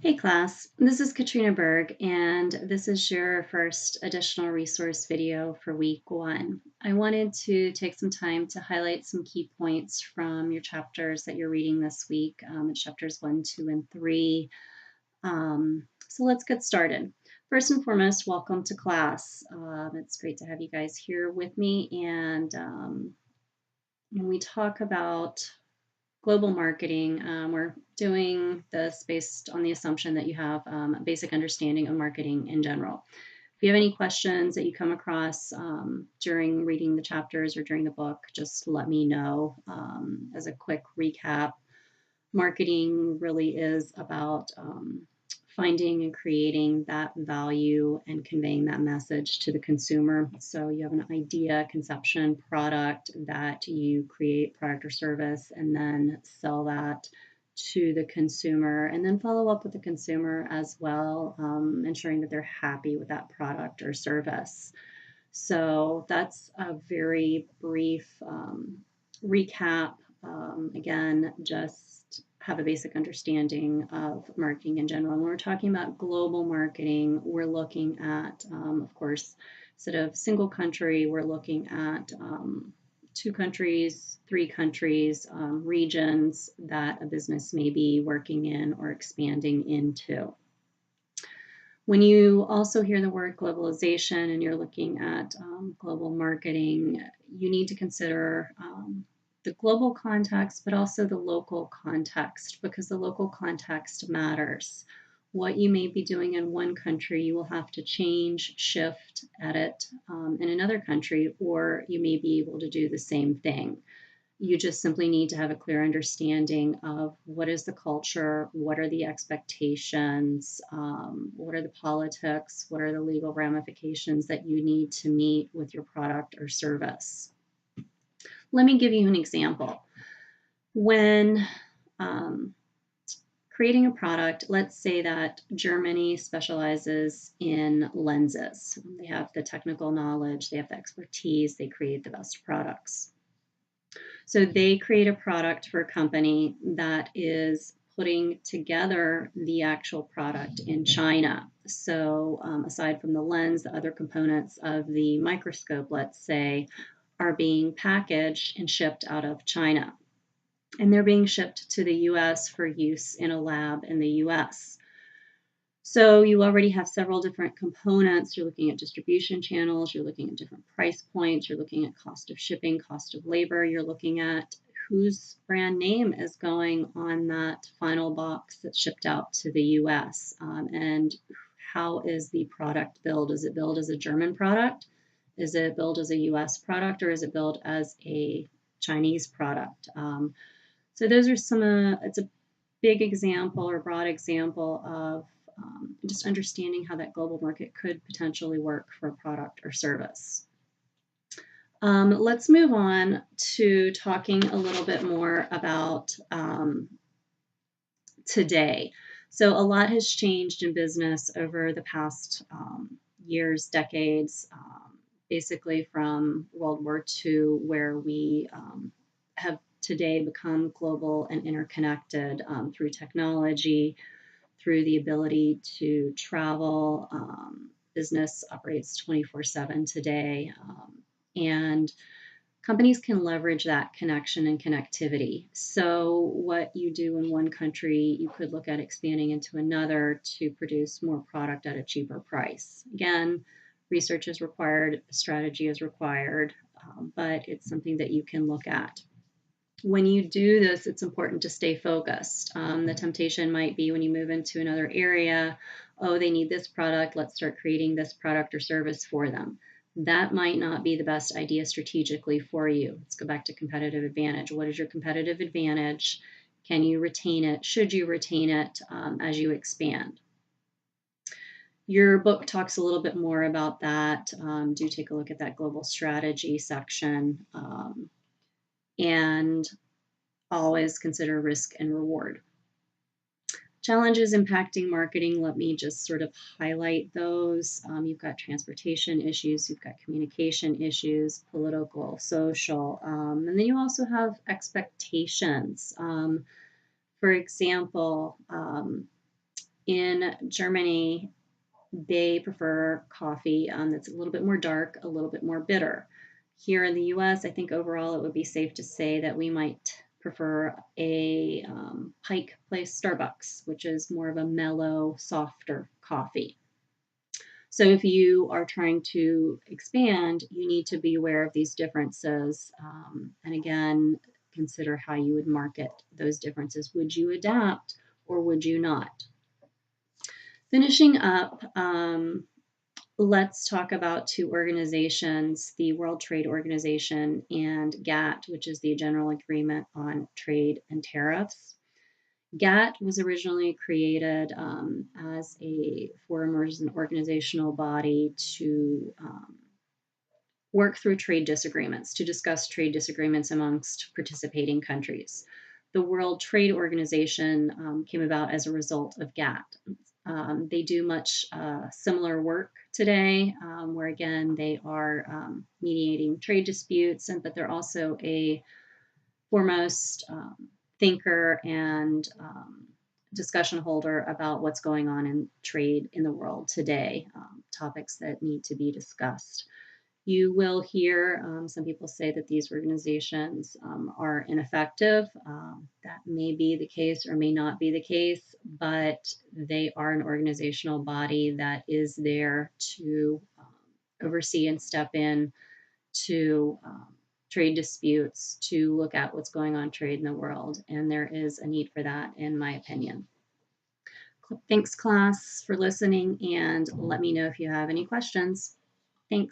Hey class, this is Katrina Berg, and this is your first additional resource video for week 1. I wanted to take some time to highlight some key points from your chapters that you're reading this week. It's chapters 1, 2, and 3. So let's get started. First and foremost, welcome to class. It's great to have you guys here with me, and when we talk about global marketing, we're doing this based on the assumption that you have a basic understanding of marketing in general. If you have any questions that you come across during reading the chapters or during the book, just let me know. As a quick recap, marketing really is about finding and creating that value and conveying that message to the consumer. So you have an idea, conception, product that you create, product or service, and then sell that to the consumer, and then follow up with the consumer as well, ensuring that they're happy with that product or service. So that's a very brief recap. Again, just have a basic understanding of marketing in general. When we're talking about global marketing, we're looking at, of course, instead of single country, we're looking at 2 countries, 3 countries, regions that a business may be working in or expanding into. When you also hear the word globalization and you're looking at global marketing, you need to consider the global context, but also the local context, because the local context matters. What you may be doing in one country, you will have to change, shift, edit in another country, or you may be able to do the same thing. You just simply need to have a clear understanding of what is the culture, what are the expectations, what are the politics, what are the legal ramifications that you need to meet with your product or service. Let me give you an example. When creating a product, let's say that Germany specializes in lenses. They have the technical knowledge, they have the expertise, they create the best products. So they create a product for a company that is putting together the actual product in China. So aside from the lens, the other components of the microscope, let's say, are being packaged and shipped out of China. And they're being shipped to the US for use in a lab in the US. So you already have several different components. You're looking at distribution channels, you're looking at different price points, you're looking at cost of shipping, cost of labor, you're looking at whose brand name is going on that final box that's shipped out to the US, and how is the product billed? Is it billed as a German product? Is it billed as a US product, or is it billed as a Chinese product? So those are some, it's a big example or broad example of just understanding how that global market could potentially work for a product or service. Let's move on to talking a little bit more about today. So a lot has changed in business over the past years, decades, basically from World War II, where we have today become global and interconnected through technology, through the ability to travel. Business operates 24/7 today, and companies can leverage that connection and connectivity. So what you do in one country, you could look at expanding into another to produce more product at a cheaper price. Again, research is required, strategy is required, but it's something that you can look at. When you do this, it's important to stay focused. The temptation might be when you move into another area, oh, they need this product, let's start creating this product or service for them. That might not be the best idea strategically for you. Let's go back to competitive advantage. What is your competitive advantage? Can you retain it? Should you retain it as you expand? Your book talks a little bit more about that. Do take a look at that global strategy section. And always consider risk and reward. Challenges impacting marketing, let me just sort of highlight those. You've got transportation issues, you've got communication issues, political, social, and then you also have expectations. For example, In Germany, they prefer coffee that's a little bit more dark, a little bit more bitter. Here in the US, I think overall it would be safe to say that we might prefer a Pike Place Starbucks, which is more of a mellow, softer coffee. So if you are trying to expand, you need to be aware of these differences. And again, consider how you would market those differences. Would you adapt or would you not? Finishing up, let's talk about two organizations, the World Trade Organization and GATT, which is the General Agreement on Trade and Tariffs. GATT was originally created as a forum or as an organizational body to work through trade disagreements, to discuss trade disagreements amongst participating countries. The World Trade Organization came about as a result of GATT. They do much similar work today, where again they are mediating trade disputes, but they're also a foremost thinker and discussion holder about what's going on in trade in the world today, topics that need to be discussed. You will hear some people say that these organizations are ineffective. That may be the case or may not be the case, but they are an organizational body that is there to oversee and step in to trade disputes, to look at what's going on trade in the world. And there is a need for that, in my opinion. Thanks, class, for listening, and let me know if you have any questions. Thanks.